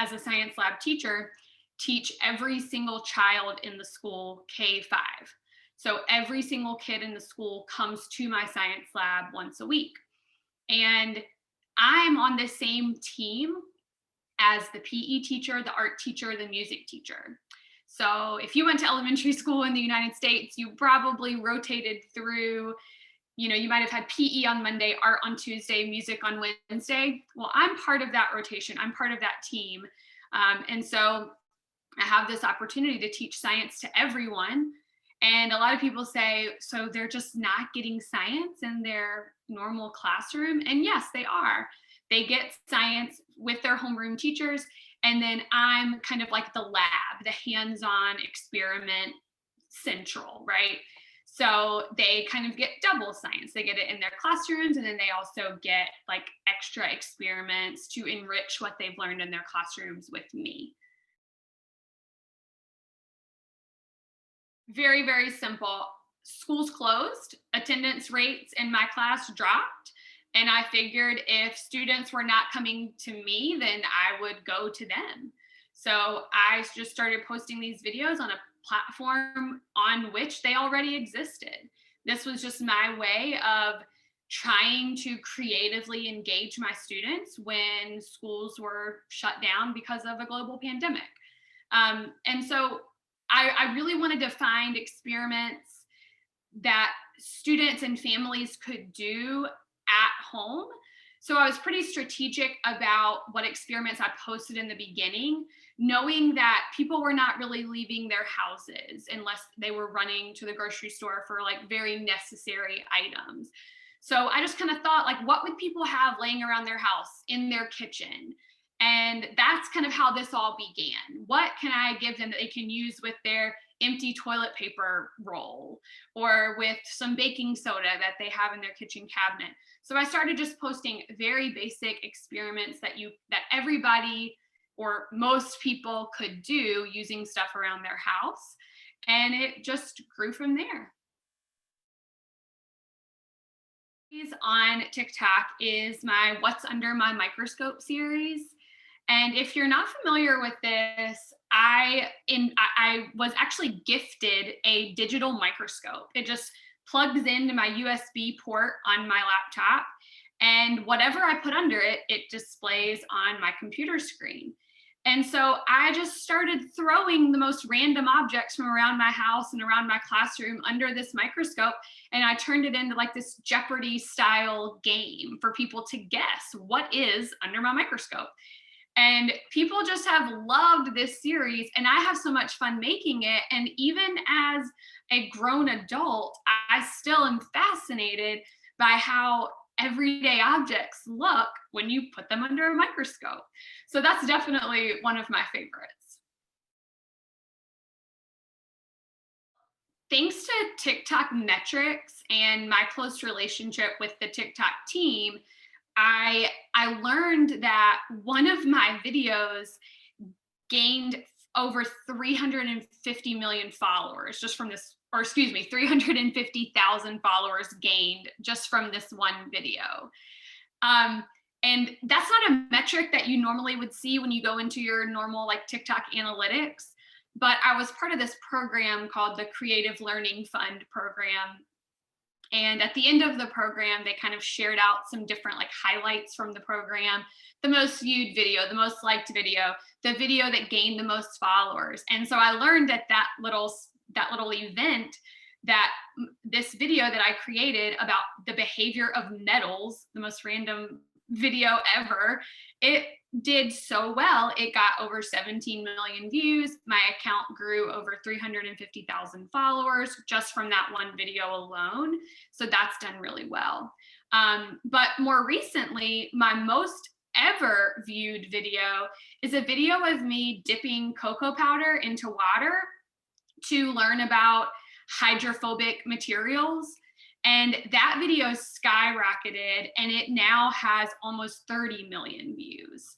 as a science lab teacher, teach every single child in the school K-5. So every single kid in the school comes to my science lab once a week. And I'm on the same team as the PE teacher, the art teacher, the music teacher. So if you went to elementary school in the United States, you probably rotated through, you might have had PE on Monday, art on Tuesday, music on Wednesday. Well, I'm part of that rotation. I'm part of that team. And so I have this opportunity to teach science to everyone. And a lot of people say, so they're just not getting science in their normal classroom? And yes, they are. They get science with their homeroom teachers. And then I'm kind of like the lab, the hands-on experiment central, right? So they kind of get double science. They get it in their classrooms, and then they also get like extra experiments to enrich what they've learned in their classrooms with me. Very, very simple. Schools closed, attendance rates in my class dropped, and I figured if students were not coming to me, then I would go to them. So I just started posting these videos on a platform on which they already existed. This was just my way of trying to creatively engage my students when schools were shut down because of a global pandemic. And so I really wanted to find experiments that students and families could do at home. So I was pretty strategic about what experiments I posted in the beginning, knowing that people were not really leaving their houses unless they were running to the grocery store for like very necessary items. So I just kind of thought, like, what would people have laying around their house, in their kitchen? And that's kind of how this all began. What can I give them that they can use with their empty toilet paper roll or with some baking soda that they have in their kitchen cabinet? So I started just posting very basic experiments that everybody or most people could do using stuff around their house. And it just grew from there. On TikTok is my What's Under My Microscope series. And if you're not familiar with this, I was actually gifted a digital microscope. It just plugs into my USB port on my laptop, and whatever I put under it, it displays on my computer screen. And so I just started throwing the most random objects from around my house and around my classroom under this microscope. And I turned it into like this Jeopardy style game for people to guess what is under my microscope. And people just have loved this series, and I have so much fun making it. And even as a grown adult, I still am fascinated by how everyday objects look when you put them under a microscope. So that's definitely one of my favorites. Thanks to TikTok metrics and my close relationship with the TikTok team, I learned that one of my videos gained over 350 million followers just from this, or excuse me, 350,000 followers gained just from this one video. And that's not a metric that you normally would see when you go into your normal like TikTok analytics, but I was part of this program called the Creative Learning Fund program. And at the end of the program, they kind of shared out some different like highlights from the program, the most viewed video, the most liked video, the video that gained the most followers. And so I learned at that little event that this video that I created about the behavior of nettles, the most random video ever, it did so well. It got over 17 million views. My account grew over 350,000 followers just from that one video alone. So that's done really well. But more recently, my most ever viewed video is a video of me dipping cocoa powder into water to learn about hydrophobic materials. And that video skyrocketed, and it now has almost 30 million views.